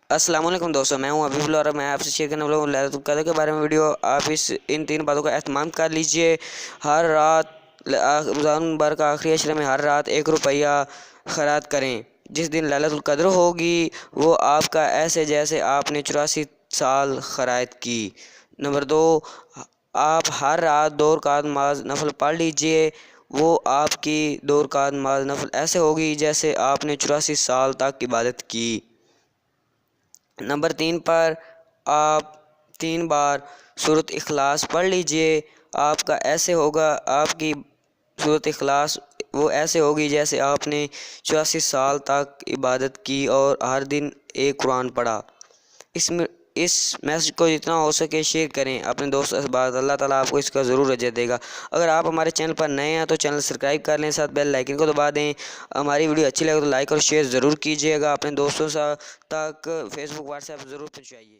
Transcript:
السلام علیکم دوستوں، میں ہوں ابھی اور میں آپ سے شیئر کرنے والا ہوں ليلۃ القدر کے بارے میں ویڈیو۔ آپ ان 3 باتوں کا اہتمام کر لیجئے۔ ہر رات رمضان بھر کا آخری عشرے میں ہر رات 1 روپیہ خیرات کریں۔ جس دن ليلۃ القدر ہوگی وہ آپ کا ایسے جیسے آپ نے 84 سال خیرات کی۔ نمبر 2، آپ ہر رات 2 رکعت نماز نفل پڑھ لیجئے۔ وہ آپ کی 2 رکعت نماز نفل ایسے ہوگی جیسے آپ نے 84 سال تک عبادت کی۔ نمبر 3 پر آپ 3 بار سورۃ اخلاص پڑھ لیجئے۔ آپ کا ایسے ہوگا، آپ کی سورۃ اخلاص وہ ایسے ہوگی جیسے آپ نے 84 سال تک عبادت کی اور ہر دن ایک قرآن پڑھا۔ اس میسج کو جتنا ہو سکے شیئر کریں اپنے دوستوں سے بات۔ اللہ تعالیٰ آپ کو اس کا ضرور اجر دے گا۔ اگر آپ ہمارے چینل پر نئے ہیں تو چینل سبسکرائب کر لیں، ساتھ بیل آئیکن کو دبا دیں۔ ہماری ویڈیو اچھی لگے تو لائک اور شیئر ضرور کیجیے گا۔ اپنے دوستوں تک فیس بک واٹس ایپ ضرور پہنچائیے۔